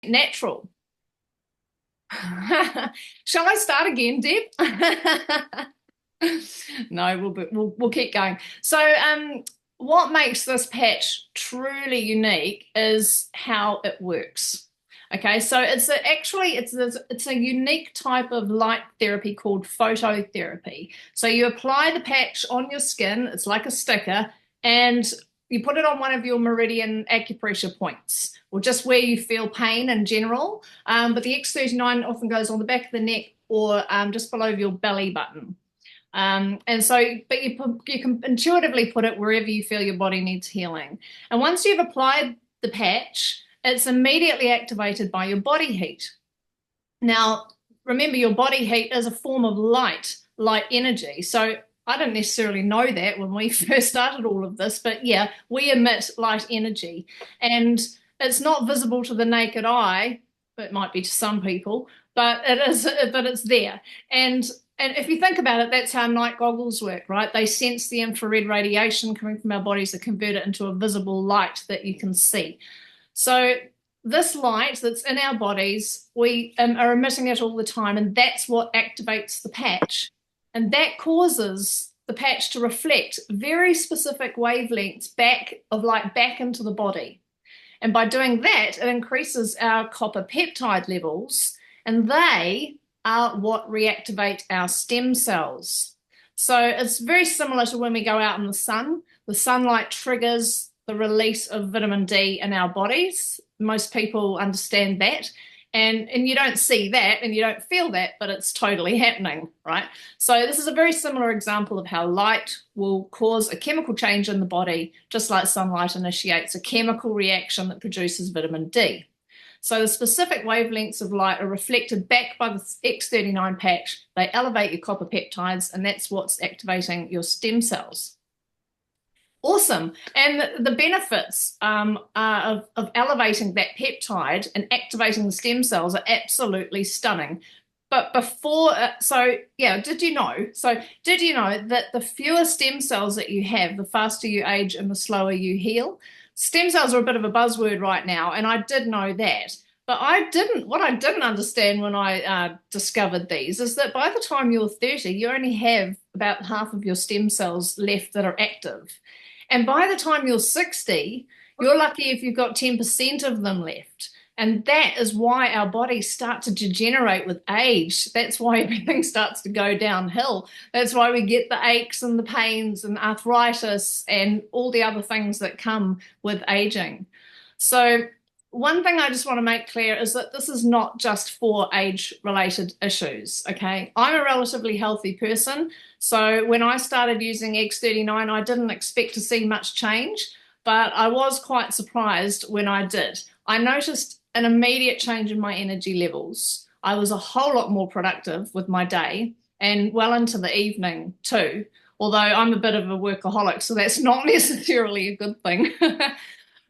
natural. Shall I start again, Deb? No, we'll keep going. So, what makes this patch truly unique is how it works. Okay, so it's a unique type of light therapy called phototherapy. So you apply the patch on your skin, it's like a sticker, and you put it on one of your meridian acupressure points, or just where you feel pain in general. But the X39 often goes on the back of the neck or just below your belly button. And so, but you can intuitively put it wherever you feel your body needs healing. And once you've applied the patch, it's immediately activated by your body heat. Now, remember, your body heat is a form of light energy. So I didn't necessarily know that when we first started all of this, but yeah, we emit light energy, and it's not visible to the naked eye. It might be to some people, but it's there. And if you think about it, that's how night goggles work, right? They sense the infrared radiation coming from our bodies to convert it into a visible light that you can see. So this light that's in our bodies, we are emitting it all the time, and that's what activates the patch. And that causes the patch to reflect very specific wavelengths back into the body. And by doing that, it increases our copper peptide levels, and they are what reactivate our stem cells. So it's very similar to when we go out in the sun. The sunlight triggers the release of vitamin D in our bodies. Most people understand that. And you don't see that and you don't feel that, but it's totally happening, right? So this is a very similar example of how light will cause a chemical change in the body, just like sunlight initiates a chemical reaction that produces vitamin D. So the specific wavelengths of light are reflected back by the X39 patch. They elevate your copper peptides, and that's what's activating your stem cells. Awesome. And the benefits of elevating that peptide and activating the stem cells are absolutely stunning. But did you know? So did you know that the fewer stem cells that you have, the faster you age and the slower you heal? Stem cells are a bit of a buzzword right now, and I did know that. But what I didn't understand when I discovered these is that by the time you're 30, you only have about half of your stem cells left that are active. And by the time you're 60, you're lucky if you've got 10% of them left. And that is why our bodies start to degenerate with age. That's why everything starts to go downhill. That's why we get the aches and the pains and arthritis and all the other things that come with aging. So one thing I just want to make clear is that this is not just for age-related issues, okay? I'm a relatively healthy person, so when I started using X39, I didn't expect to see much change, but I was quite surprised when I did. I noticed an immediate change in my energy levels. I was a whole lot more productive with my day and well into the evening too, although I'm a bit of a workaholic, so that's not necessarily a good thing.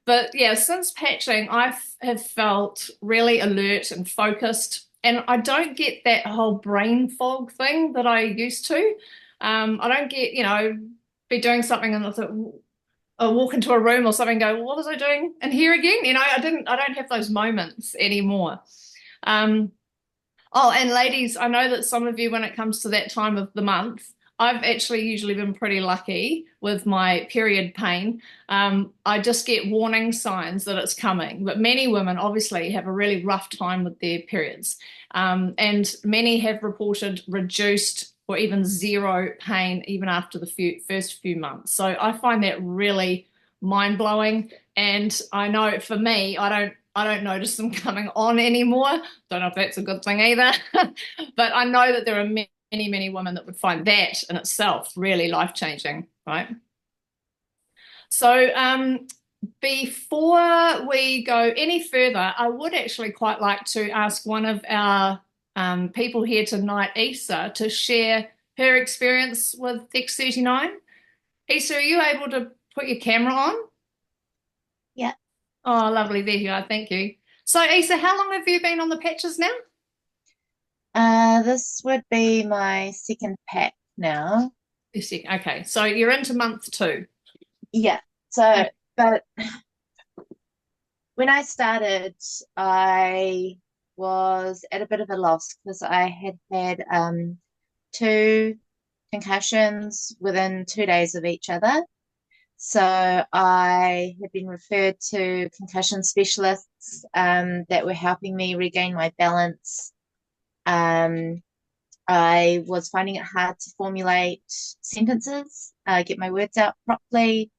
But yeah, since patching, I have felt really alert and focused, and I don't get that whole brain fog thing that I used to. I don't get, be doing something and I walk into a room or something and go, what was I doing in here again? I don't have those moments anymore. Oh, and ladies, I know that some of you, when it comes to that time of the month, I've actually usually been pretty lucky with my period pain. I just get warning signs that it's coming. But many women obviously have a really rough time with their periods. And many have reported reduced or even zero pain even after the first few months. So I find that really mind-blowing. And I know for me, I don't notice them coming on anymore. Don't know if that's a good thing either. But I know that there are many women that would find that in itself really life-changing, right? So before we go any further, I would actually quite like to ask one of our people here tonight, Isa, to share her experience with X39. Isa, are you able to put your camera on? Yeah. Oh, lovely. There you are. Thank you. So, Isa, how long have you been on the patches now? This would be my second pack now. Okay, so you're into month 2. Yeah. So, but when I started, I was at a bit of a loss because I had had two concussions within 2 days of each other. So I had been referred to concussion specialists that were helping me regain my balance. Um, I was finding it hard to formulate sentences, get my words out properly,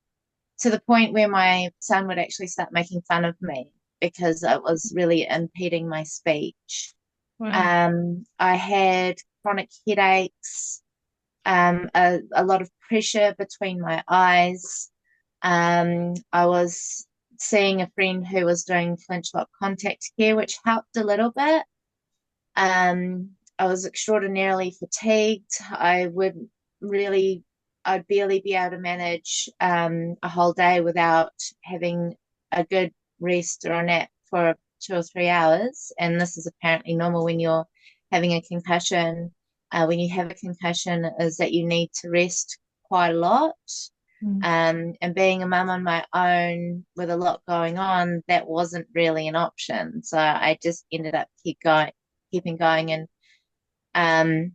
to the point where my son would actually start making fun of me because it was really impeding my speech. Wow. I had chronic headaches, a lot of pressure between my eyes. I was seeing a friend who was doing flinch lock contact care, which helped a little bit. I was extraordinarily fatigued. Really, I'd barely be able to manage a whole day without having a good rest or a nap for 2 or 3 hours. And this is apparently normal when you're having a concussion. When you have a concussion, is that you need to rest quite a lot. Mm. And being a mum on my own with a lot going on, that wasn't really an option. So I just ended up keeping going, and um,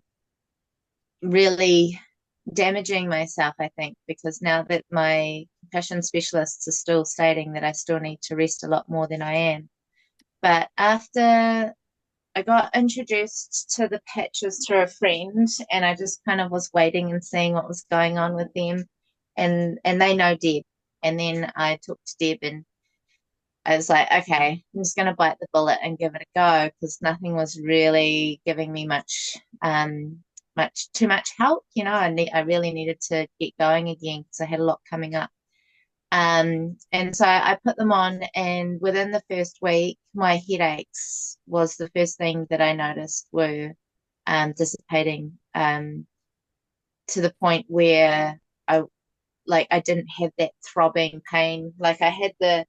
really damaging myself, I think, because now that my concussion specialists are still stating that I still need to rest a lot more than I am. But after I got introduced to the patches through a friend, and I just kind of was waiting and seeing what was going on with them, and they know Deb. And then I talked to Deb, and I was like, okay, I'm just going to bite the bullet and give it a go because nothing was really giving me too much help. I really needed to get going again because I had a lot coming up. And so I put them on, and within the first week, my headaches was the first thing that I noticed were dissipating to the point where I didn't have that throbbing pain. Like I had the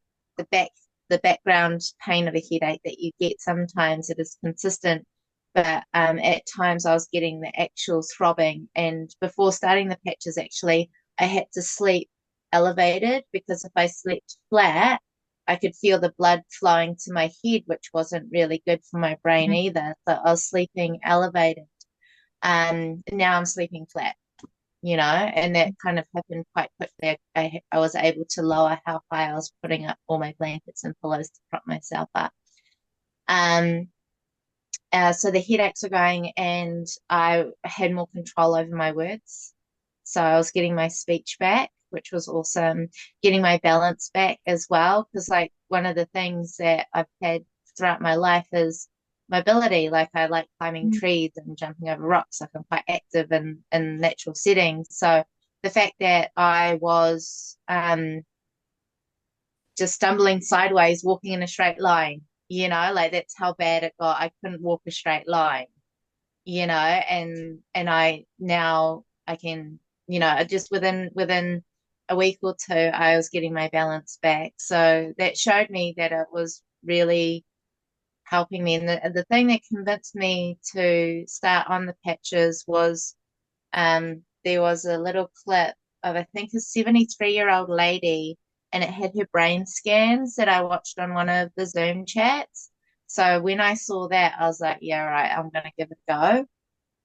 back the background pain of a headache that you get sometimes. It is consistent, but at times I was getting the actual throbbing. And before starting the patches, actually, I had to sleep elevated because if I slept flat, I could feel the blood flowing to my head, which wasn't really good for my brain either. So I was sleeping elevated. Now I'm sleeping flat, and that kind of happened quite quickly. I was able to lower how high I was putting up all my blankets and pillows to prop myself up. Um, so the headaches were going, and I had more control over my words. So I was getting my speech back, which was awesome, getting my balance back as well. Because, like, one of the things that I've had throughout my life is mobility. Like, I like climbing trees and jumping over rocks. Like, I'm quite active in natural settings. So the fact that I was just stumbling sideways, walking in a straight line, like that's how bad it got. I couldn't walk a straight line, and I can, just within a week or two, I was getting my balance back. So that showed me that it was really helping me. And the thing that convinced me to start on the patches was there was a little clip of, I think, a 73-year-old lady, and it had her brain scans that I watched on one of the Zoom chats. So when I saw that, I was like, yeah, right, I'm going to give it a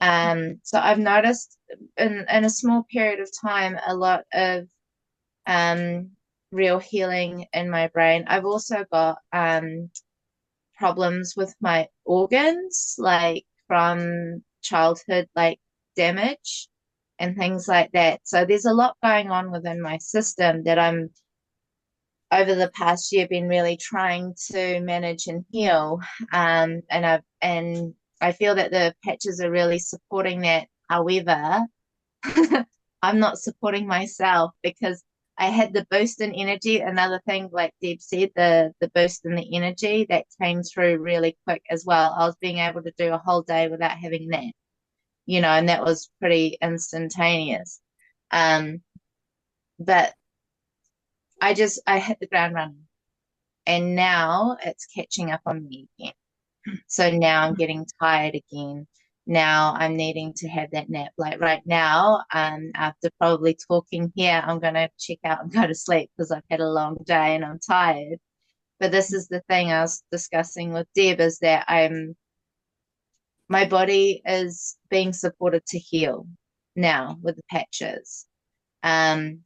go. So I've noticed in a small period of time, a lot of real healing in my brain. I've also got problems with my organs, like from childhood, like damage and things like that. So there's a lot going on within my system that I'm over the past year been really trying to manage and heal. And I feel that the patches are really supporting that. However, I'm not supporting myself because I had the boost in energy. Another thing, like Deb said, the boost in the energy that came through really quick as well. I was being able to do a whole day without having a nap, and that was pretty instantaneous. But I hit the ground running, and now it's catching up on me again. So now I'm getting tired again. Now I'm needing to have that nap. Like right now, after probably talking here, I'm going to check out and go to sleep because I've had a long day and I'm tired. But this is the thing I was discussing with Deb, is that my body is being supported to heal now with the patches. Um,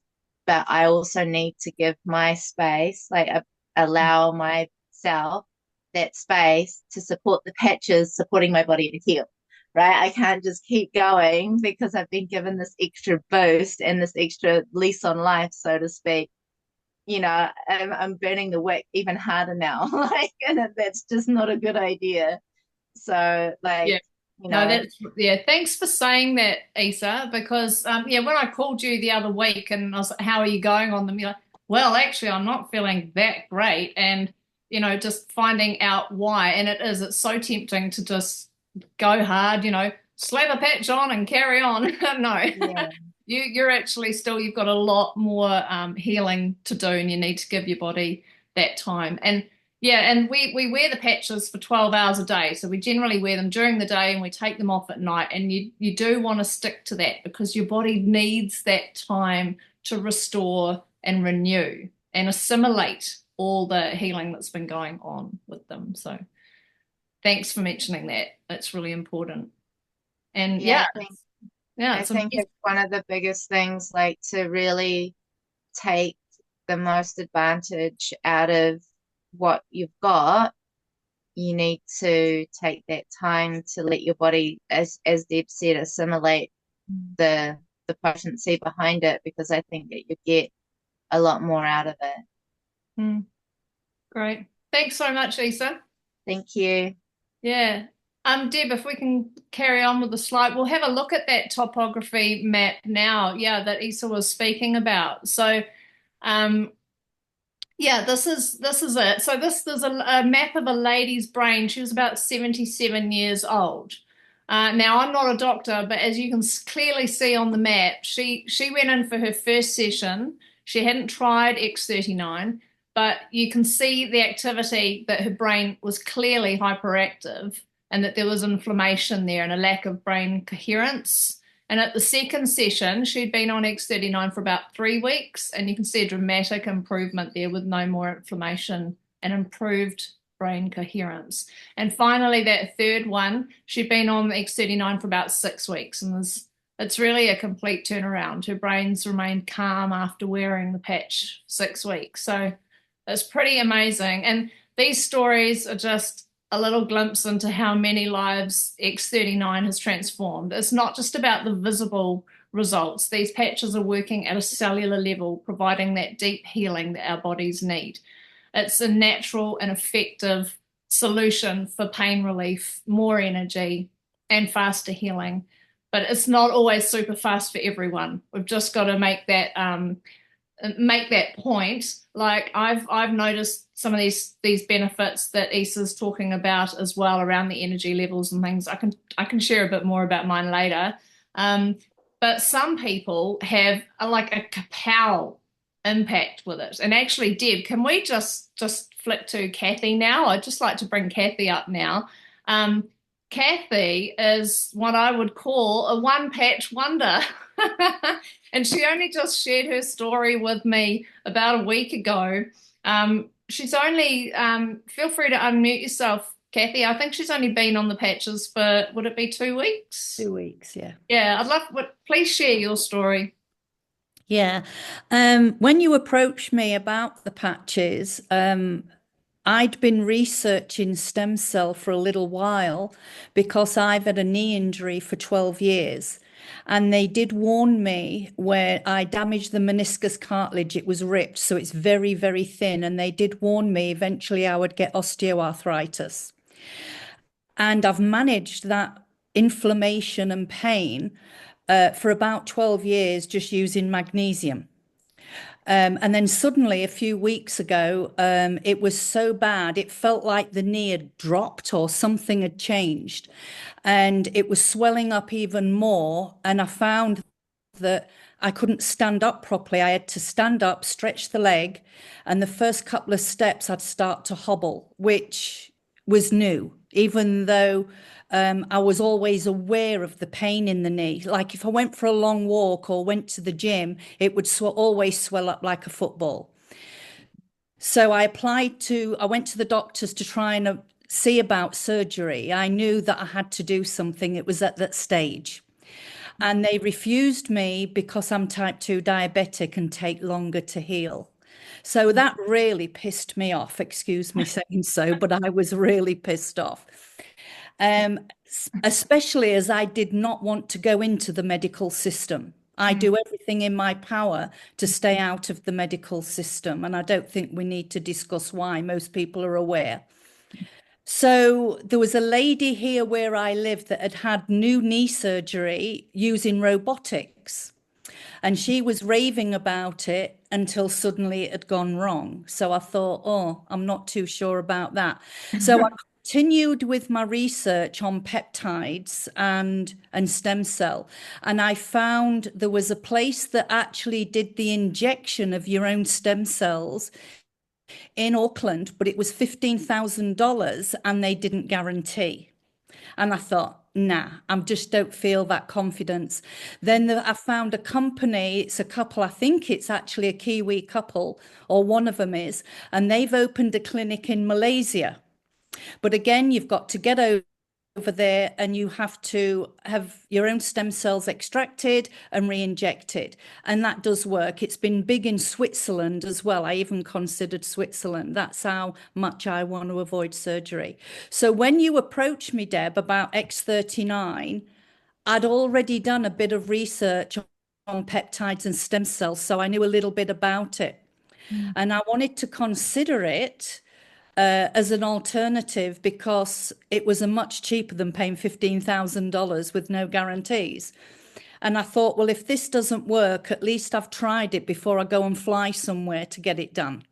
but I also need to give my space, like allow myself that space to support the patches, supporting my body to heal. Right? I can't just keep going because I've been given this extra boost and this extra lease on life, so to speak. I'm burning the wick even harder now. Like, and that's just not a good idea. So, like, Yeah. you No, know, that's yeah. Thanks for saying that, Isa, because yeah, when I called you the other week and I was like, how are you going on them? You're like, well, actually, I'm not feeling that great, and just finding out why. And it's so tempting to just go hard, slap a patch on and carry on. No, yeah, you're actually still you've got a lot more healing to do, and you need to give your body that time. And yeah, and we wear the patches for 12 hours a day. So we generally wear them during the day and we take them off at night. And you do want to stick to that because your body needs that time to restore and renew and assimilate all the healing that's been going on with them. So thanks for mentioning that. That's really important. And yeah, yeah, I it's think amazing. it's one of the biggest things, like to really take the most advantage out of what you've got. You need to take that time to let your body, as Deb said, assimilate the potency behind it, because I think that you get a lot more out of it. Mm, great. Thanks so much, Isa. Thank you. Yeah. Deb, if we can carry on with the slide, we'll have a look at that topography map now, yeah, that Isa was speaking about. So, um, yeah, this is it. So there's a map of a lady's brain. She was about 77 years old. Now I'm not a doctor, but as you can clearly see on the map, she went in for her first session. She hadn't tried X39, but you can see the activity that her brain was clearly hyperactive and that there was inflammation there and a lack of brain coherence. And at the second session, she'd been on X39 for about 3 weeks, and you can see a dramatic improvement there with no more inflammation and improved brain coherence. And finally, that third one, she'd been on X39 for about 6 weeks, and it's really a complete turnaround. Her brain's remained calm after wearing the patch 6 weeks. So it's pretty amazing. And these stories are just a little glimpse into how many lives X39 has transformed. It's not just about the visible results. These patches are working at a cellular level, providing that deep healing that our bodies need. It's a natural and effective solution for pain relief, more energy, and faster healing. But it's not always super fast for everyone. We've just got to make that point. Like I've noticed some of these benefits that Isa's talking about as well around the energy levels and things. I can share a bit more about mine later. But some people have like a kapow impact with it. And actually, Deb, can we just flip to Kathy now? I'd just like to bring Kathy up now. Kathy is what I would call a one patch wonder. And she only just shared her story with me about a week ago. She's only, feel free to unmute yourself, Kathy. I think she's only been on the patches for, would it be 2 weeks? 2 weeks, yeah. Yeah, please share your story. Yeah. When you approached me about the patches, I'd been researching stem cell for a little while because I've had a knee injury for 12 years. And they did warn me where I damaged the meniscus cartilage, it was ripped, so it's very, very thin. And they did warn me eventually I would get osteoarthritis. And I've managed that inflammation and pain for about 12 years just using magnesium. And then suddenly, a few weeks ago, it was so bad, it felt like the knee had dropped or something had changed. And it was swelling up even more. And I found that I couldn't stand up properly. I had to stand up, stretch the leg. And the first couple of steps, I'd start to hobble, which was new, even though I was always aware of the pain in the knee. Like if I went for a long walk or went to the gym, it would always swell up like a football. So I went to the doctors to try and see about surgery. I knew that I had to do something. It was at that stage. And they refused me because I'm type 2 diabetic and take longer to heal. So that really pissed me off. Excuse me saying so, but I was really pissed off. Especially as I did not want to go into the medical system. I do everything in my power to stay out of the medical system, and I don't think we need to discuss why. Most people are aware. So there was a lady here where I live that had new knee surgery using robotics. And she was raving about it until suddenly it had gone wrong. So I thought, oh, I'm not too sure about that. So I continued with my research on peptides and stem cell. And I found there was a place that actually did the injection of your own stem cells in Auckland, but it was $15,000 and they didn't guarantee. And I thought, nah, I just don't feel that confidence. Then I found a company, it's a couple, I think it's actually a Kiwi couple, or one of them is, and they've opened a clinic in Malaysia. But again, you've got to get over there and you have to have your own stem cells extracted and re-injected. And that does work. It's been big in Switzerland as well. I even considered Switzerland. That's how much I want to avoid surgery. So when you approached me, Deb, about X39, I'd already done a bit of research on peptides and stem cells, so I knew a little bit about it. And I wanted to consider it as an alternative because it was a much cheaper than paying $15,000 with no guarantees. And I thought, well, if this doesn't work, at least I've tried it before I go and fly somewhere to get it done.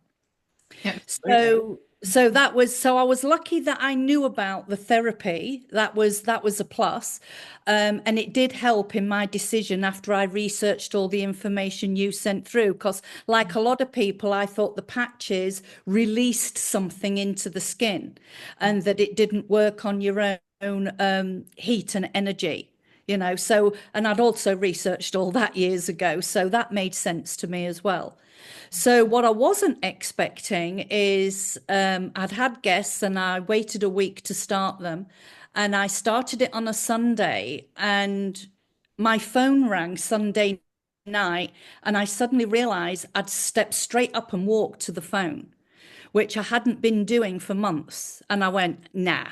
So I was lucky that I knew about the therapy. That was a plus. And it did help in my decision after I researched all the information you sent through. Because like a lot of people, I thought the patches released something into the skin and that it didn't work on your own heat and energy. And I'd also researched all that years ago, so that made sense to me as well. So what I wasn't expecting is I'd had guests and I waited a week to start them. And I started it on a Sunday and my phone rang Sunday night and I suddenly realized I'd stepped straight up and walked to the phone, which I hadn't been doing for months. And I went, nah.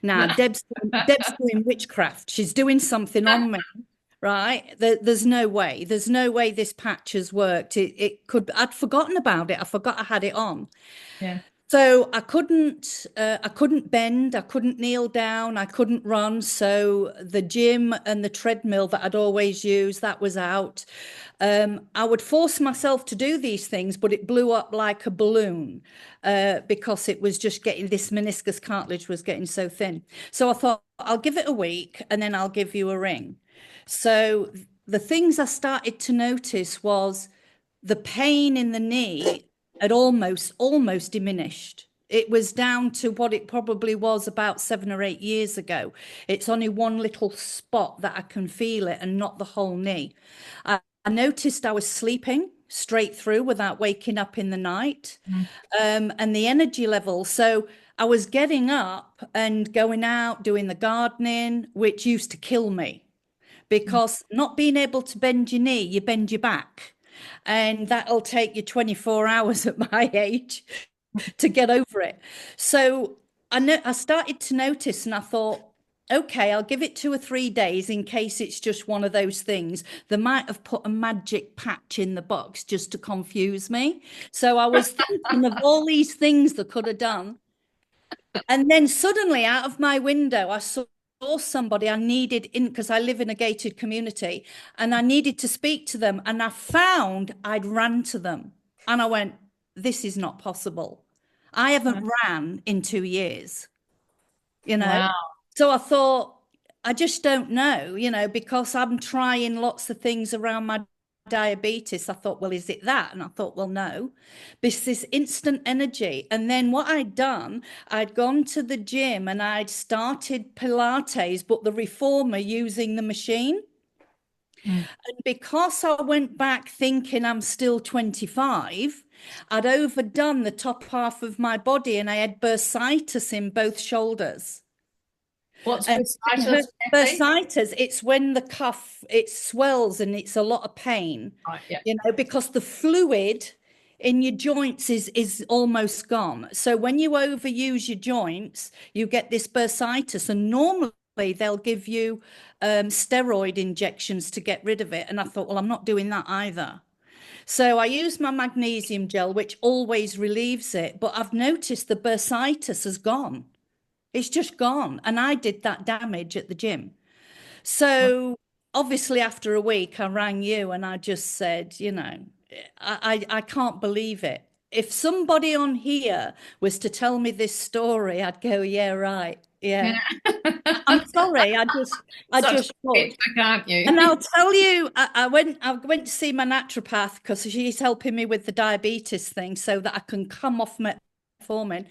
Now, Deb's doing witchcraft. She's doing something on me. Right. There's no way. There's no way this patch has worked. I'd forgotten about it. I forgot I had it on. Yeah. So I couldn't bend, I couldn't kneel down, I couldn't run. So the gym and the treadmill that I'd always use, that was out. I would force myself to do these things, but it blew up like a balloon because it was just this meniscus cartilage was getting so thin. So I thought, I'll give it a week and then I'll give you a ring. So the things I started to notice was the pain in the knee had almost diminished. It was down to what it probably was about 7 or 8 years ago. It's only one little spot that I can feel it and not the whole knee. I noticed I was sleeping straight through without waking up in the night, and the energy level. So I was getting up and going out, doing the gardening, which used to kill me because not being able to bend your knee, you bend your back. And that'll take you 24 hours at my age to get over it. So I started to notice and I thought, okay, I'll give it 2 or 3 days in case it's just one of those things. They might have put a magic patch in the box just to confuse me. So I was thinking of all these things they could have done. And then suddenly out of my window, I saw somebody I needed in because I live in a gated community and I needed to speak to them. And I found I'd ran to them and I went, this is not possible. I haven't ran in 2 years, Wow. So I thought, I just don't know, because I'm trying lots of things around my diabetes. I thought, well, is it that? And I thought, well, no, this instant energy. And then what I'd done, I'd gone to the gym and I'd started Pilates, but the reformer using the machine. Mm. And because I went back thinking I'm still 25, I'd overdone the top half of my body and I had bursitis in both shoulders. What's And bursitis, Kathy? bursitis, it's when the cuff, it swells and it's a lot of pain, Right, yeah. because the fluid in your joints is almost gone. So when you overuse your joints, you get this bursitis, and normally they'll give you steroid injections to get rid of it. And I thought, well, I'm not doing that either. So I use my magnesium gel, which always relieves it, but I've noticed the bursitis has gone. It's just gone. And I did that damage at the gym. So obviously, after a week, I rang you and I just said, I can't believe it. If somebody on here was to tell me this story, I'd go, yeah, right. Yeah. Yeah. I'm sorry. I Such just a would. skeptic, aren't you? And I'll tell you, I went to see my naturopath because she's helping me with the diabetes thing so that I can come off metformin.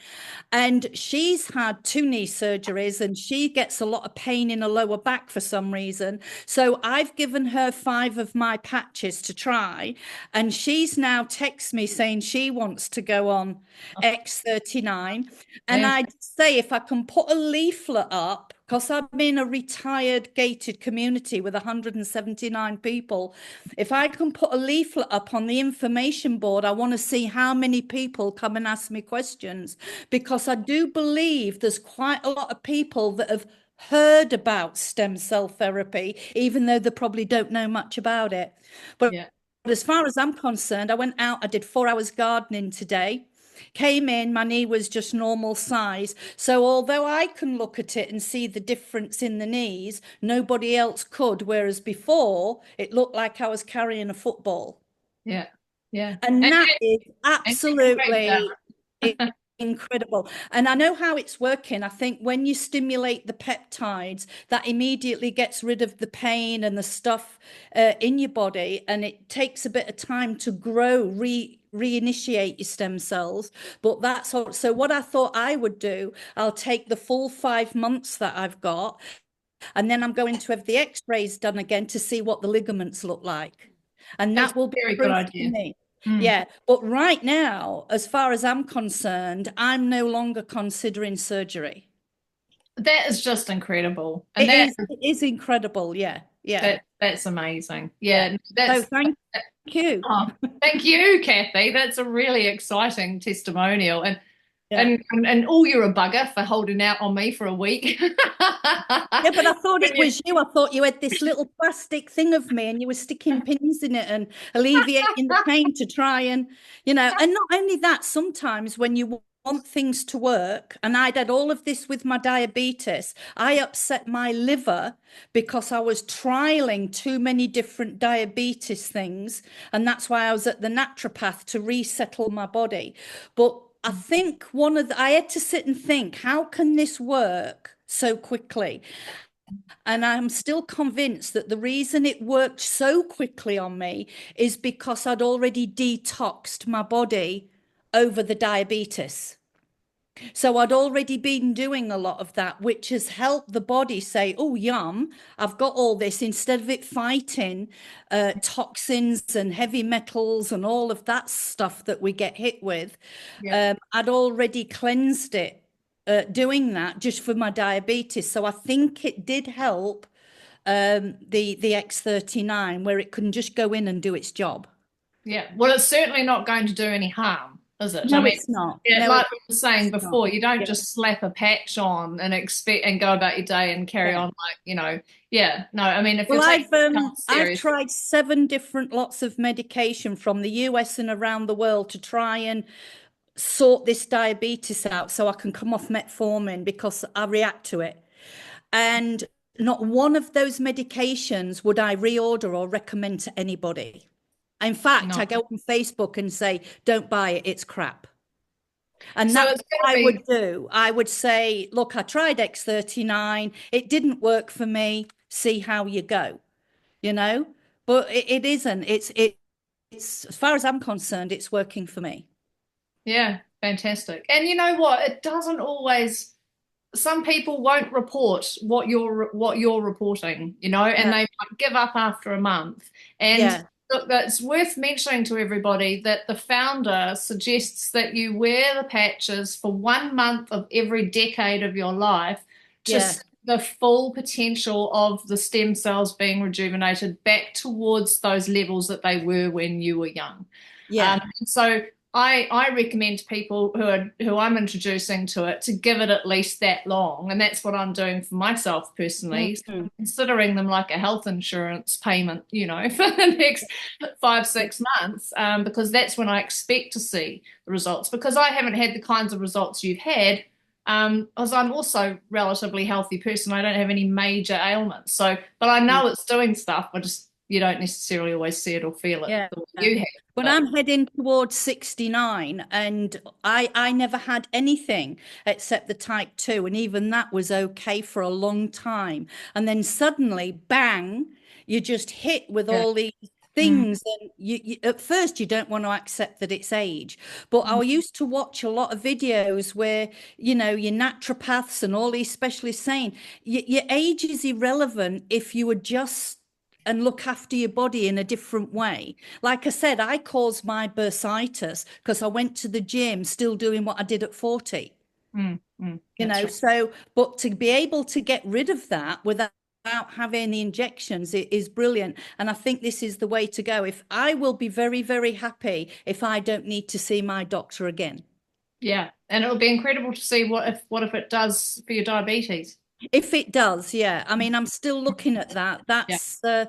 And she's had 2 knee surgeries and she gets a lot of pain in her lower back for some reason. So I've given her 5 of my patches to try. And she's now texted me saying she wants to go on X39. And Yeah. I'd say if I can put a leaflet up, because I'm in a retired gated community with 179 people. If I can put a leaflet up on the information board, I want to see how many people come and ask me questions, because I do believe there's quite a lot of people that have heard about stem cell therapy, even though they probably don't know much about it. But Yeah. as far as I'm concerned, I went out, I did 4 hours gardening today. Came in, my knee was just normal size. So although I can look at it and see the difference in the knees, nobody else could. Whereas before, it looked like I was carrying a football. Yeah. Yeah. And that is And you can break absolutely down. incredible. And I know how it's working. I think when you stimulate the peptides, that immediately gets rid of the pain and the stuff in your body, and it takes a bit of time to grow, reinitiate your stem cells. But that's all. So what I thought I would do, I'll take the full 5 months that I've got, and then I'm going to have the x-rays done again to see what the ligaments look like. And That's that will a be very good proof to idea. me. Mm. Yeah, but right now, as far as I'm concerned, I'm no longer considering surgery. That is just incredible. And that It is incredible. Yeah, yeah, that's amazing. yeah. Yeah, So that's thank you. oh, thank you, Kathy. That's a really exciting testimonial. And Yeah. and all you're a bugger for holding out on me for a week. Yeah, but I thought When it was you. I thought you had this little plastic thing of me and you were sticking pins in it and alleviating the pain to try and, and not only that, sometimes when you want things to work, and I'd had all of this with my diabetes, I upset my liver because I was trialing too many different diabetes things. And that's why I was at the naturopath to resettle my body. But I think I had to sit and think, how can this work so quickly? And I'm still convinced that the reason it worked so quickly on me is because I'd already detoxed my body over the diabetes. So I'd already been doing a lot of that, which has helped the body say, oh, yum, I've got all this. Instead of it fighting toxins and heavy metals and all of that stuff that we get hit with, Yeah. I'd already cleansed it doing that just for my diabetes. So I think it did help the X39, where it can just go in and do its job. Yeah. Well, it's certainly not going to do any harm, is it? I No, mean, it's not. yeah, No, like we were saying it's not. before, you don't Yeah. just slap a patch on and expect and go about your day and carry Yeah. on yeah. No, I mean, if you're Well, taking it I've serious, tried 7 different lots of medication from the US and around the world to try and sort this diabetes out so I can come off metformin because I react to it. And not one of those medications would I reorder or recommend to anybody. In fact, no. I go on Facebook and say, don't buy it, it's crap. And So that's it's what I going to would be, do. I would say, look, I tried X39, it didn't work for me. See how you go, you know? But it isn't. It's as far as I'm concerned, it's working for me. yeah, fantastic. And you know what? It doesn't always some people won't report what you're reporting, you know, and Yeah. they might give up after a month. And Yeah. look, that's worth mentioning to everybody that the founder suggests that you wear the patches for 1 month of every decade of your life to Yeah. see the full potential of the stem cells being rejuvenated back towards those levels that they were when you were young. Yeah. So I recommend to people who I'm introducing to it to give it at least that long, and that's what I'm doing for myself personally. So Mhm. I'm considering them like a health insurance payment, you know, for the next 5, 6 months, because that's when I expect to see the results. Because I haven't had the kinds of results you've had, as I'm also relatively healthy person, I don't have any major ailments. So, but I know it's doing stuff. I just you don't necessarily always see it or feel it Yeah. the way you have. But But I'm heading towards 69 and I never had anything except the type 2 and even that was okay for a long time. And then suddenly, bang, you're just hit with yeah. all these Mm, things and you at first you don't want to accept that it's age. But I used to watch a lot of videos where, your naturopaths and all these specialists saying your age is irrelevant if you adjust and look after your body in a different way. Like I said, I caused my bursitis because I went to the gym still doing what I did at 40. that's right. So, but to be able to get rid of that without having the injections it is brilliant. And I think this is the way to go. If I will be very, very happy if I don't need to see my doctor again. Yeah, and it'll be incredible to see what if it does for your diabetes. If it does, yeah. I mean, I'm still looking at that. Yeah,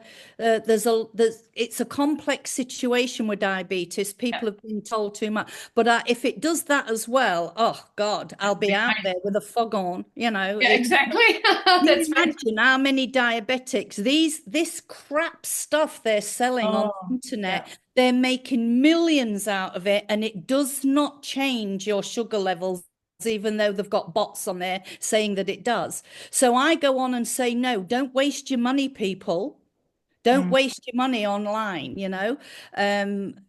It's a complex situation with diabetes. yeah, People have been told too much. But if it does that as well, oh God, I'll be out there with a fog on. yeah, exactly. Can you That's fantastic. imagine how many diabetics, this crap stuff they're selling on the Oh, yeah. internet, they're making millions out of it, and it does not change your sugar levels, even though they've got bots on there saying that it does. So I go on and say, no, don't waste your money, people. Don't Mm, waste your money online.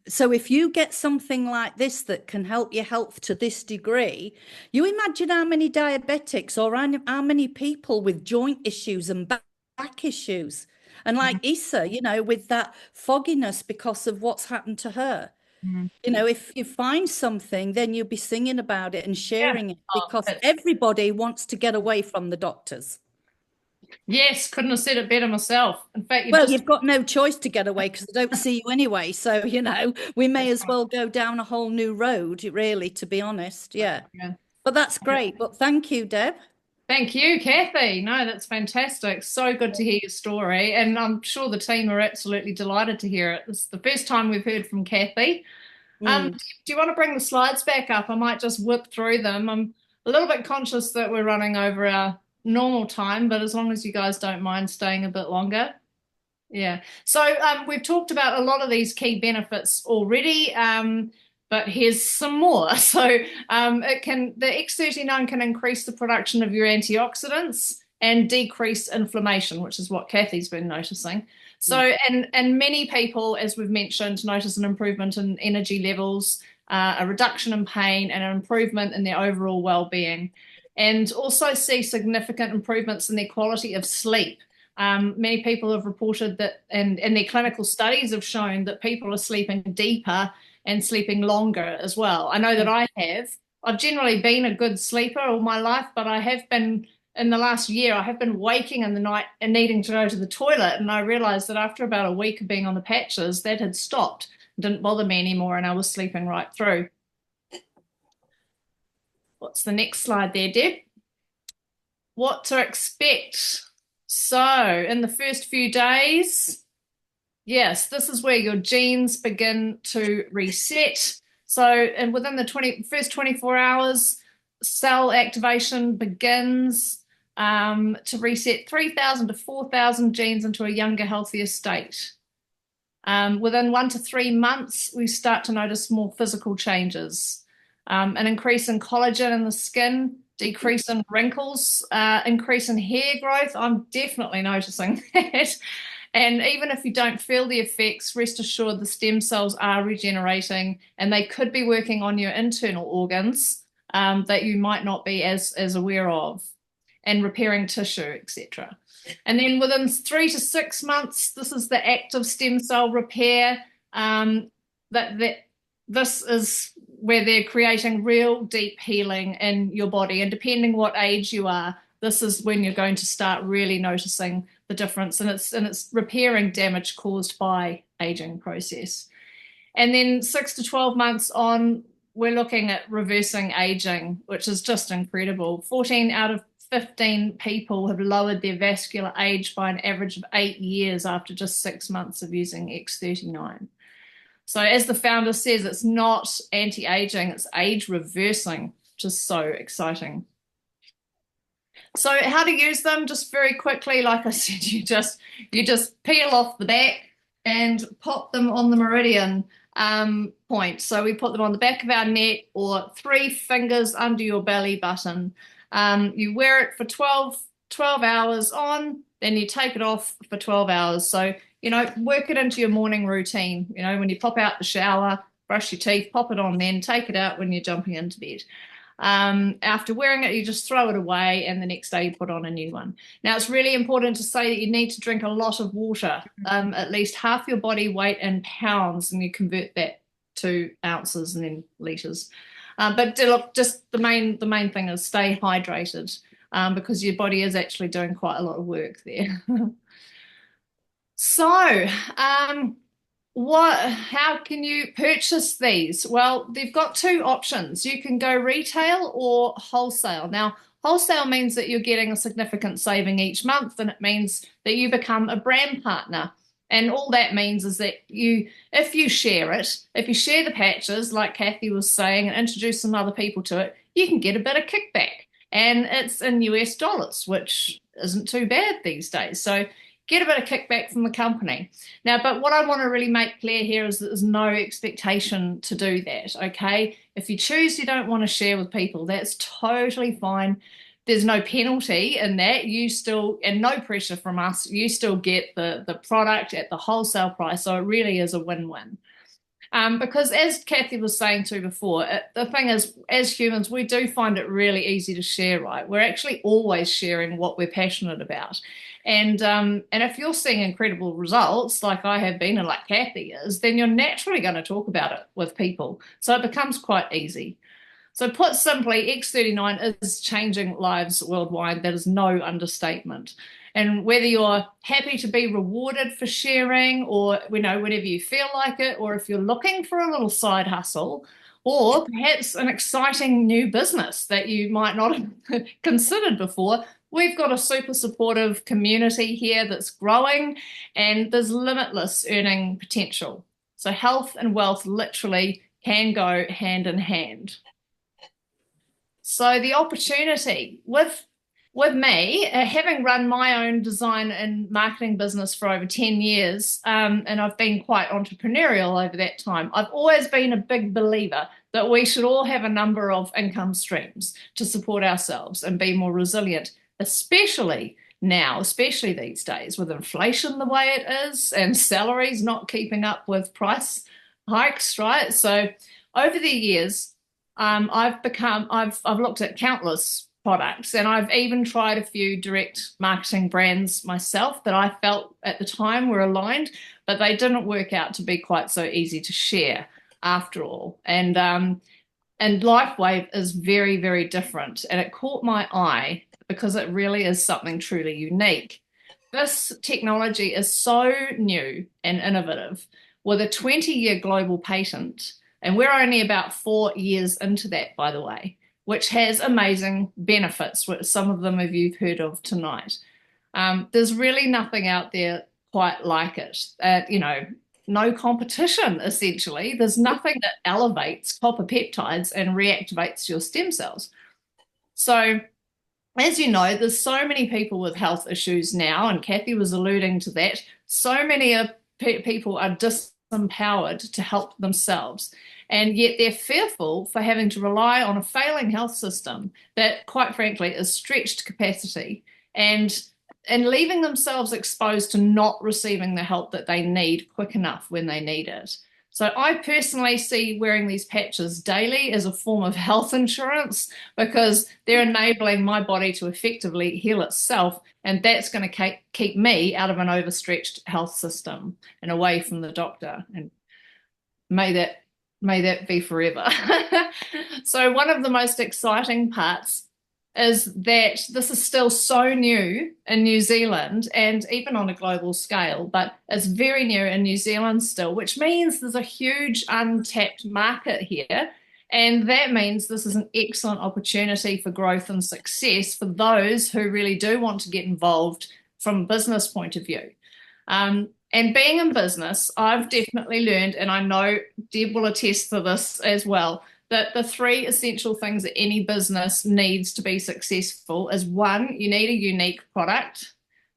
So if you get something like this that can help your health to this degree, you imagine how many diabetics or how many people with joint issues and back issues. And like mm, Issa, with that fogginess because of what's happened to her. mm. If you find something, then you'll be singing about it and Yeah. sharing it Oh, because everybody wants to get away from the doctors. yes, couldn't have said it better myself. In fact, you've Well, just you've got no choice to get away because they don't see you anyway. So, we may as well go down a whole new road, really, to be honest. Yeah. yeah. But that's great. But thank you, Deb. Thank you, Kathy. No, that's fantastic. So good to hear your story. And I'm sure the team are absolutely delighted to hear it. This is the first time we've heard from Kathy. Mm. Do you want to bring the slides back up? I might just whip through them. I'm a little bit conscious that we're running over our normal time, but as long as you guys don't mind staying a bit longer. Yeah. So we've talked about a lot of these key benefits already, but here's some more. So the X39 can increase the production of your antioxidants and decrease inflammation, which is what Kathy's been noticing. So and many people, as we've mentioned, notice an improvement in energy levels, a reduction in pain, and an improvement in their overall well-being, and also see significant improvements in their quality of sleep. Many people have reported that, and their clinical studies have shown that people are sleeping deeper and sleeping longer as well. I know that I have. I've generally been a good sleeper all my life, but I have been, in the last year, I have been waking in the night and needing to go to the toilet. And I realized that after about a week of being on the patches, that had stopped. It didn't bother me anymore, and I was sleeping right through. What's the next slide there, Deb? What to expect. So, in the first few days, yes, this is where your genes begin to reset. So, and within the first 24 hours, cell activation begins to reset 3,000 to 4,000 genes into a younger, healthier state. Within 1 to 3 months, we start to notice more physical changes. An increase in collagen in the skin, decrease in wrinkles, increase in hair growth. I'm definitely noticing that. And even if you don't feel the effects, rest assured the stem cells are regenerating and they could be working on your internal organs that you might not be as aware of. and repairing tissue, etc. And then within 3 to 6 months, this is the active stem cell repair. This is where they're creating real deep healing in your body. And depending what age you are, this is when you're going to start really noticing the difference. And it's repairing damage caused by aging process. And then 6 to 12 months on, we're looking at reversing aging, which is just incredible. 14 out of 15 people have lowered their vascular age by an average of 8 years after just 6 months of using X39. So as the founder says, it's not anti-aging, it's age reversing, which is so exciting. So how to use them, just very quickly, like I said, you just peel off the back and pop them on the meridian point. So we put them on the back of our neck or 3 fingers under your belly button. You wear it for 12 hours on, then you take it off for 12 hours. So, work it into your morning routine. When you pop out the shower, brush your teeth, pop it on, then take it out when you're jumping into bed. After wearing it, you just throw it away, and the next day you put on a new one. Now, it's really important to say that you need to drink a lot of water, at least half your body weight in pounds, and you convert that to ounces and then litres. But look, just the main thing is stay hydrated, because your body is actually doing quite a lot of work there. So, how can you purchase these? Well, they've got 2 options. You can go retail or wholesale. Now, wholesale means that you're getting a significant saving each month, and it means that you become a brand partner. And all that means is that if you share the patches, like Kathy was saying, and introduce some other people to it, you can get a bit of kickback. And it's in US dollars, which isn't too bad these days. So get a bit of kickback from the company. Now, but what I want to really make clear here is that there's no expectation to do that, okay? If you choose you don't want to share with people, that's totally fine. There's no penalty in that. And no pressure from us, you still get the product at the wholesale price. So it really is a win-win. Because as Kathy was saying too before, the thing is, as humans, we do find it really easy to share, right? We're actually always sharing what we're passionate about. And if you're seeing incredible results, like I have been and like Kathy is, then you're naturally going to talk about it with people. So it becomes quite easy. So put simply, X39 is changing lives worldwide. That is no understatement. And whether you're happy to be rewarded for sharing or, whenever you feel like it, or if you're looking for a little side hustle, or perhaps an exciting new business that you might not have considered before, we've got a super supportive community here that's growing, and there's limitless earning potential. So health and wealth literally can go hand in hand. So the opportunity with me, having run my own design and marketing business for over 10 years, and I've been quite entrepreneurial over that time, I've always been a big believer that we should all have a number of income streams to support ourselves and be more resilient, especially these days with inflation the way it is and salaries not keeping up with price hikes, right? So over the years, I've looked at countless products, and I've even tried a few direct marketing brands myself that I felt at the time were aligned, but they didn't work out to be quite so easy to share after all. And LifeWave is very, very different, and it caught my eye because it really is something truly unique. This technology is so new and innovative with a 20-year global patent. And we're only about 4 years into that, by the way, which has amazing benefits, which some of them you've heard of tonight. There's really nothing out there quite like it. No competition, essentially. There's nothing that elevates copper peptides and reactivates your stem cells. So, as you know, there's so many people with health issues now, and Kathy was alluding to that. So many people are disempowered to help themselves, and yet they're fearful for having to rely on a failing health system that, quite frankly, is stretched capacity and leaving themselves exposed to not receiving the help that they need quick enough when they need it. So I personally see wearing these patches daily as a form of health insurance because they're enabling my body to effectively heal itself, and that's going to keep me out of an overstretched health system and away from the doctor. And may that be forever. So one of the most exciting parts is that this is still so new in New Zealand and even on a global scale, but it's very new in New Zealand still, which means there's a huge untapped market here. And that means this is an excellent opportunity for growth and success for those who really do want to get involved from a business point of view. And being in business, I've definitely learned, and I know Deb will attest to this as well, that the three essential things that any business needs to be successful is: one, you need a unique product;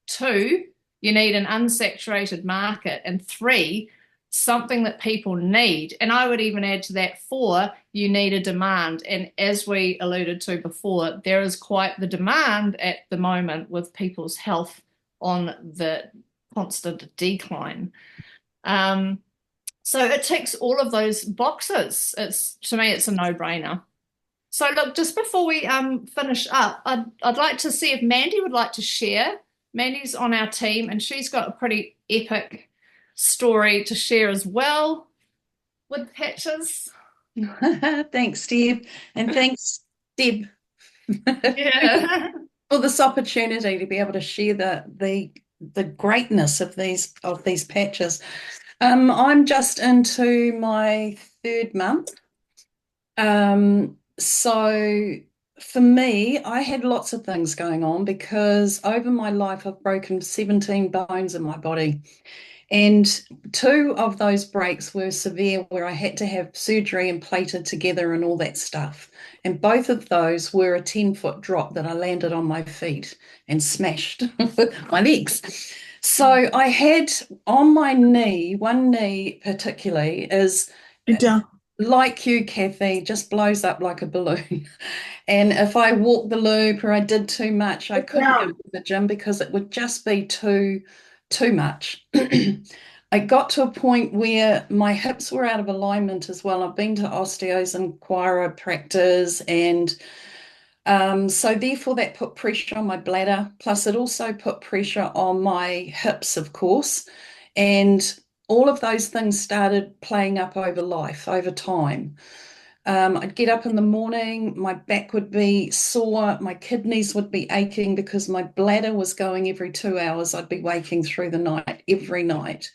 two, you need an unsaturated market; and three, something that people need. And I would even add to that, four, you need a demand. And as we alluded to before, there is quite the demand at the moment with people's health on the constant decline. So it ticks all of those boxes. To me, it's a no-brainer. So look, just before we finish up, I'd like to see if Mandy would like to share. Mandy's on our team, and she's got a pretty epic story to share as well with patches. Thanks, Deb, and thanks, Deb, Yeah. for this opportunity to be able to share the greatness of these patches. I'm just into my third month. So for me, I had lots of things going on because over my life, I've broken 17 bones in my body. And two of those breaks were severe, where I had to have surgery and plated together and all that stuff. And both of those were a 10-foot drop that I landed on my feet and smashed my legs. So I had on my knee, one knee particularly, is like you, Kathy, just blows up like a balloon. And if I walked the loop or I did too much, I couldn't go to the gym because it would just be too much. I got to a point where my hips were out of alignment as well. I've been to osteos and chiropractors, and so therefore that put pressure on my bladder. Plus it also put pressure on my hips, of course. And all of those things started playing up over time. I'd get up in the morning, my back would be sore, my kidneys would be aching because my bladder was going every 2 hours. I'd be waking through the night, every night,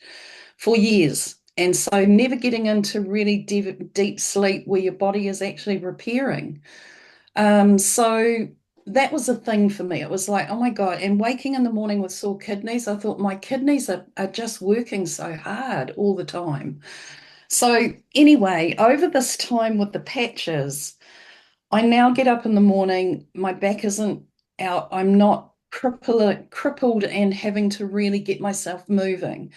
for years. And so never getting into really deep sleep where your body is actually repairing. So that was a thing for me. It was like, oh my God. And waking in the morning with sore kidneys, I thought my kidneys are just working so hard all the time. So anyway, over this time with the patches, I now get up in the morning, my back isn't out, I'm not crippled and having to really get myself moving.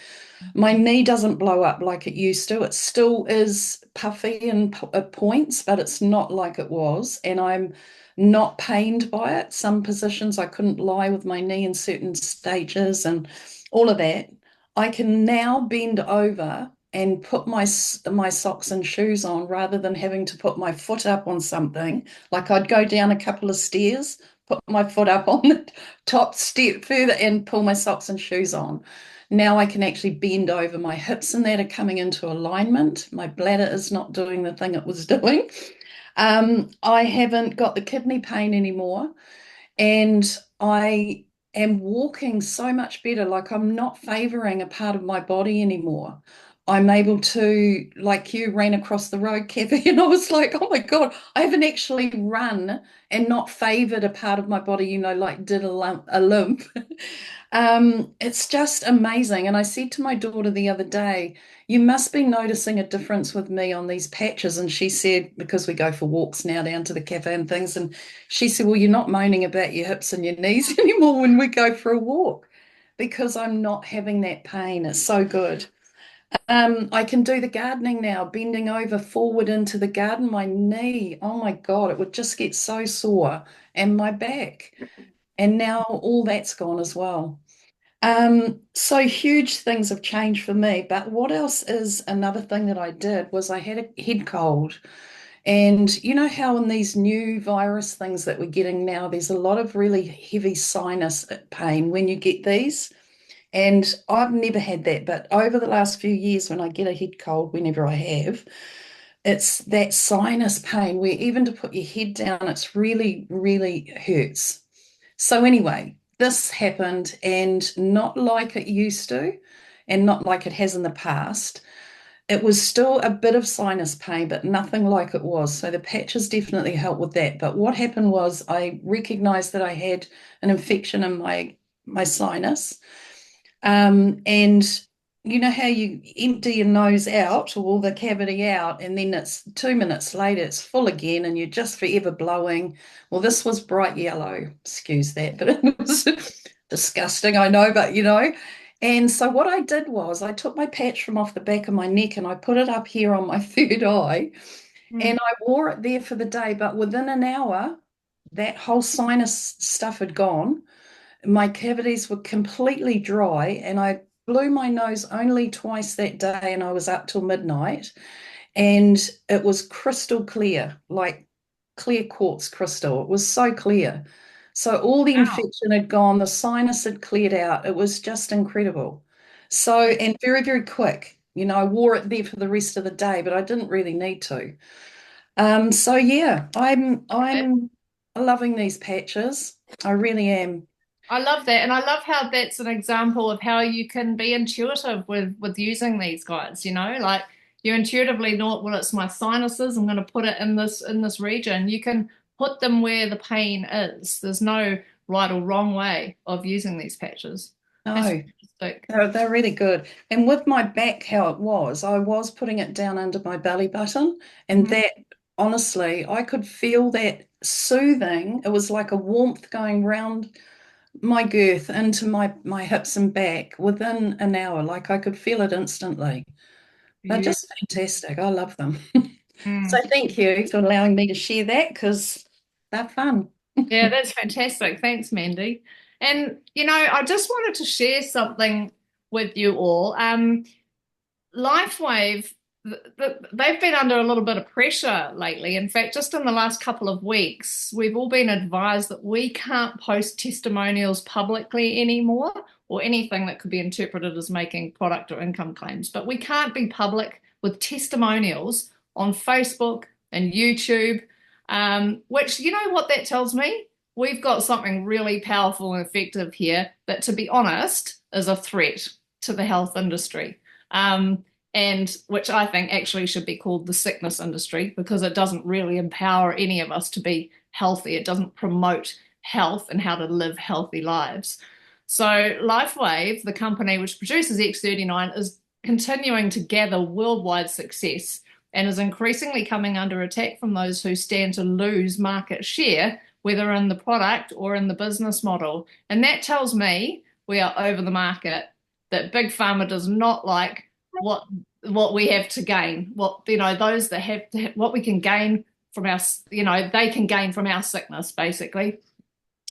My knee doesn't blow up like it used to. It still is puffy at points, but it's not like it was. And I'm not pained by it. Some positions I couldn't lie with my knee in certain stages and all of that. I can now bend over and put my socks and shoes on rather than having to put my foot up on something. Like I'd go down a couple of stairs, put my foot up on the top step further and pull my socks and shoes on. Now I can actually bend over. My hips and that are coming into alignment. My bladder is not doing the thing it was doing. I haven't got the kidney pain anymore. And I am walking so much better. Like I'm not favoring a part of my body anymore. I'm able to, like you ran across the road, Kathy, and I was like, oh my God, I haven't actually run and not favored a part of my body, like did a limp. It's just amazing. And I said to my daughter the other day, you must be noticing a difference with me on these patches. And she said, because we go for walks now down to the cafe and things, and she said, well, you're not moaning about your hips and your knees anymore when we go for a walk because I'm not having that pain. It's so good. I can do the gardening now, bending over forward into the garden. My knee, oh my God, it would just get so sore, and my back. And now all that's gone as well. So huge things have changed for me, but what else is another thing that I did was I had a head cold. And you know how in these new virus things that we're getting now, there's a lot of really heavy sinus pain when you get these. And I've never had that, but over the last few years, when I get a head cold, whenever I have, it's that sinus pain where even to put your head down, it's really, really hurts. So anyway, this happened and not like it used to, and not like it has in the past. It was still a bit of sinus pain, but nothing like it was. So the patches definitely helped with that. But what happened was I recognized that I had an infection in my sinus. And you know how you empty your nose out or all the cavity out, and then it's 2 minutes later, it's full again, and you're just forever blowing. Well, this was bright yellow, excuse that, but it was disgusting, I know, but you know. And so what I did was I took my patch from off the back of my neck and I put it up here on my third eye, and I wore it there for the day. But within an hour, that whole sinus stuff had gone. My cavities were completely dry, and I blew my nose only twice that day, and I was up till midnight, and it was crystal clear, like clear quartz crystal. It was so clear. So all the Wow. infection had gone, the sinus had cleared out. It was just incredible. So, and very, very quick. You know, I wore it there for the rest of the day, but I didn't really need to. So yeah, I'm loving these patches. I really am. I love that, and I love how that's an example of how you can be intuitive with using these guys. You know, like you intuitively know, well, it's my sinuses. I'm going to put it in this region. You can put them where the pain is. There's no right or wrong way of using these patches. That's No. fantastic. They're really good. And with my back, how it was, I was putting it down under my belly button, and Mhm. that honestly, I could feel that soothing. It was like a warmth going round my girth into my hips and back within an hour. Like I could feel it instantly. They're Yeah. just fantastic. I love them. So Mm. thank you for allowing me to share that because they're fun. Yeah, that's fantastic. Thanks, Mandy. And you know, I just wanted to share something with you all. LifeWave, they've been under a little bit of pressure lately. In fact, just in the last couple of weeks, we've all been advised that we can't post testimonials publicly anymore, or anything that could be interpreted as making product or income claims. But we can't be public with testimonials on Facebook and YouTube, which, you know what that tells me? We've got something really powerful and effective here that, to be honest, is a threat to the health industry. And which I think actually should be called the sickness industry, because it doesn't really empower any of us to be healthy. It doesn't promote health and how to live healthy lives. So LifeWave, the company which produces X39, is continuing to gather worldwide success and is increasingly coming under attack from those who stand to lose market share, whether in the product or in the business model. And that tells me we are over the market, that Big Pharma does not like what we have to gain, what, you know, those that have to, what we can gain from our, you know, they can gain from our sickness basically,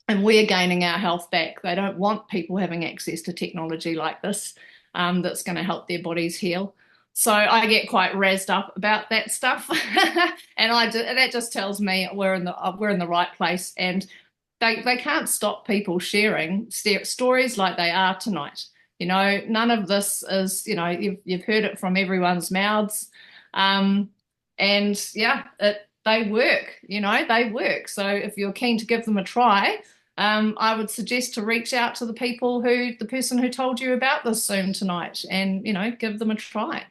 and we're gaining our health back. They don't want people having access to technology like this, that's going to help their bodies heal. So I get quite razzed up about that stuff, and that just tells me we're in the right place, and they can't stop people sharing stories like they are tonight. You know, none of this is, you know, you've heard it from everyone's mouths, and yeah, they work. You know, they work. So if you're keen to give them a try, I would suggest to reach out to the person who told you about this Zoom tonight, and you know, give them a try.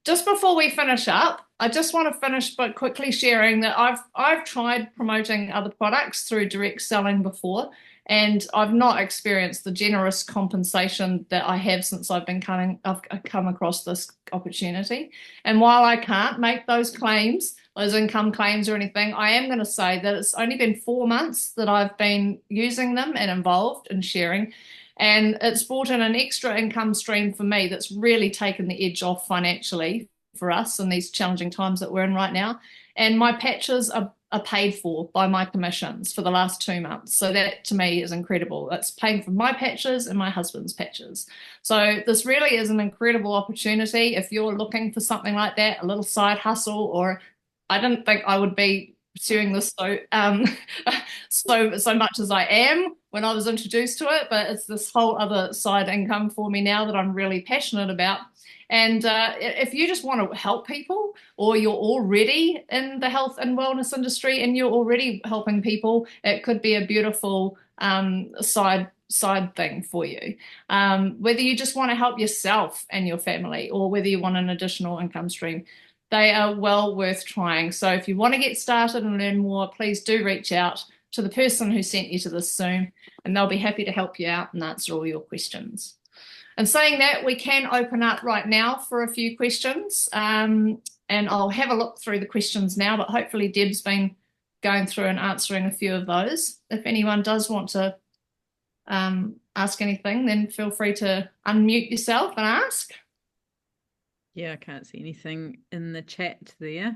Just before we finish up, I just want to finish by quickly sharing that I've tried promoting other products through direct selling before, and I've not experienced the generous compensation that I have since I've come across this opportunity. And while I can't make those claims, those income claims or anything, I am going to say that it's only been 4 months that I've been using them and involved in sharing. And it's brought in an extra income stream for me that's really taken the edge off financially for us in these challenging times that we're in right now. And my patches are are paid for by my commissions for the last 2 months. So that to me is incredible. That's paying for my patches and my husband's patches. So this really is an incredible opportunity if you're looking for something like that, a little side hustle. Or I didn't think I would be pursuing this so much as I am when I was introduced to it, but it's this whole other side income for me now that I'm really passionate about. And if you just want to help people, or you're already in the health and wellness industry and you're already helping people, it could be a beautiful side thing for you. Whether you just want to help yourself and your family, or whether you want an additional income stream, they are well worth trying. So if you want to get started and learn more, please do reach out to the person who sent you to this Zoom, and they'll be happy to help you out and answer all your questions. And saying that, we can open up right now for a few questions, and I'll have a look through the questions now, but hopefully Deb's been going through and answering a few of those. If anyone does want to ask anything, then feel free to unmute yourself and ask. Yeah, I can't see anything in the chat there.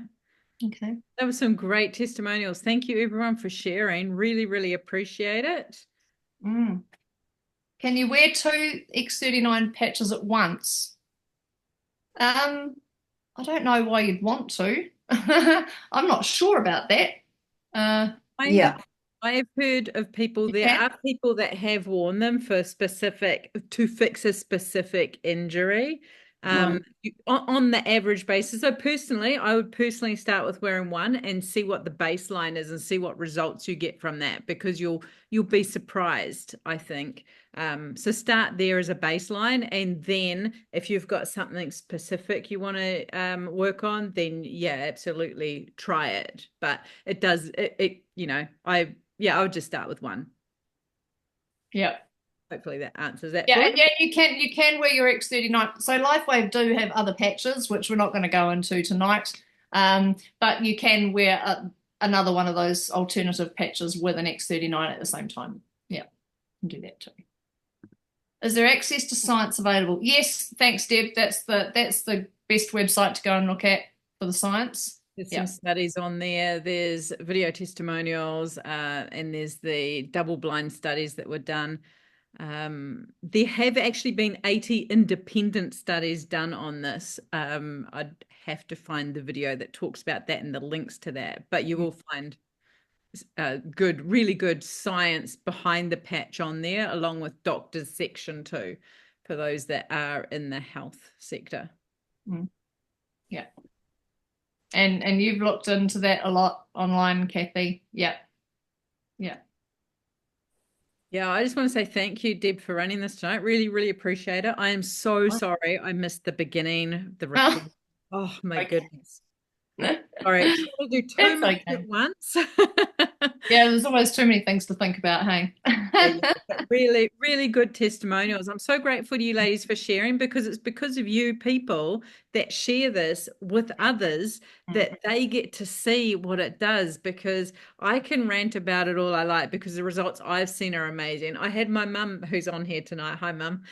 Okay. That was some great testimonials. Thank you everyone for sharing. Really, really appreciate it. Can you wear 2 X39 patches at once? I don't know why you'd want to. I'm not sure about that. Yeah. I have heard of people, there are people that have worn them to fix a specific injury. On the average basis. So personally, I would personally start with wearing one and see what the baseline is and see what results you get from that, because you'll be surprised, I think. So start there as a baseline, and then if you've got something specific you want to work on, then yeah, absolutely try it. But it does I would just start with one. Yeah. Hopefully that answers that. Yeah, and yeah, you can wear your X39. So LifeWave do have other patches, which we're not going to go into tonight. But you can wear another one of those alternative patches with an X39 at the same time. Yeah, you can do that too. Is there access to science available? Yes, thanks, Deb. That's the best website to go and look at for the science. There's some studies on there. There's video testimonials, and there's the double-blind studies that were done. There have actually been 80 independent studies done on this. I'd have to find the video that talks about that and the links to that, but you will find really good science behind the patch on there, along with doctors section too, for those that are in the health sector. Yeah. And you've looked into that a lot online, Kathy. Yeah. Yeah, I just want to say thank you, Deb, for running this tonight. Really, really appreciate it. I am so sorry I missed the beginning, the recording. Oh my goodness. Sorry, trying to do too much at once. Yeah, there's always too many things to think about, hey? Really, really good testimonials. I'm so grateful to you ladies for sharing, because it's because of you people that share this with others that they get to see what it does, because I can rant about it all I like, because the results I've seen are amazing. I had my mum, who's on here tonight. Hi, Mum.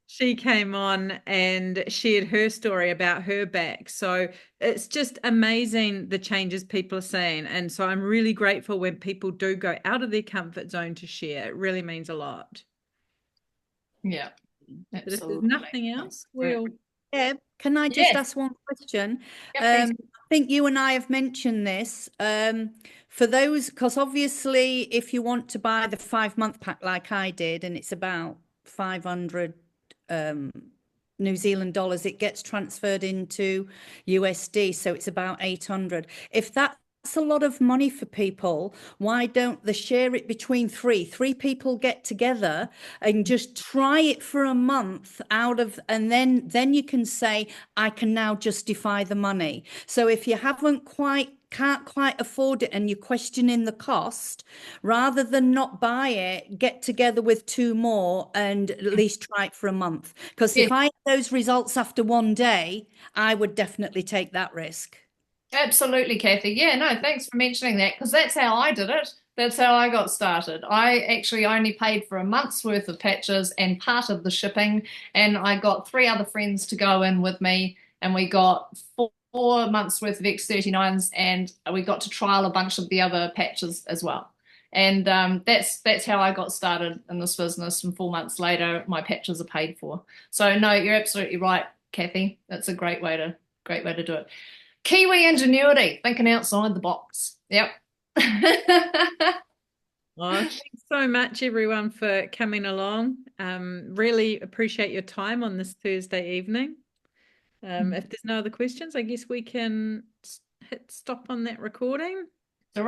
She came on and shared her story about her back. So it's just amazing the changes people are seeing. And so I'm really grateful when people do go out of their comfort zone to share. It really means a lot. Yeah. But if there's nothing else, can I just ask one question? I think you and I have mentioned this. For those, because obviously if you want to buy the 5-month pack like I did, and it's about 500 New Zealand dollars, it gets transferred into USD, so it's about 800. If that's a lot of money for people, why don't they share it between three people, get together and just try it for a month and then you can say, I can now justify the money. So if you can't quite afford it and you're questioning the cost, rather than not buy it, get together with 2 more and at least try it for a month. Because if I had those results after 1 day, I would definitely take that risk. Absolutely, Kathy. Yeah, no, thanks for mentioning that, because that's how I did it. That's how I got started. I actually only paid for a month's worth of patches and part of the shipping, and I got 3 other friends to go in with me, and we got 4 4 months worth of X39s, and we got to trial a bunch of the other patches as well. And that's how I got started in this business. And 4 months later, my patches are paid for. So no, you're absolutely right, Kathy. That's a great way to do it. Kiwi ingenuity, thinking outside the box. Yep. Oh, thanks so much, everyone, for coming along. Really appreciate your time on this Thursday evening. If there's no other questions, I guess we can hit stop on that recording.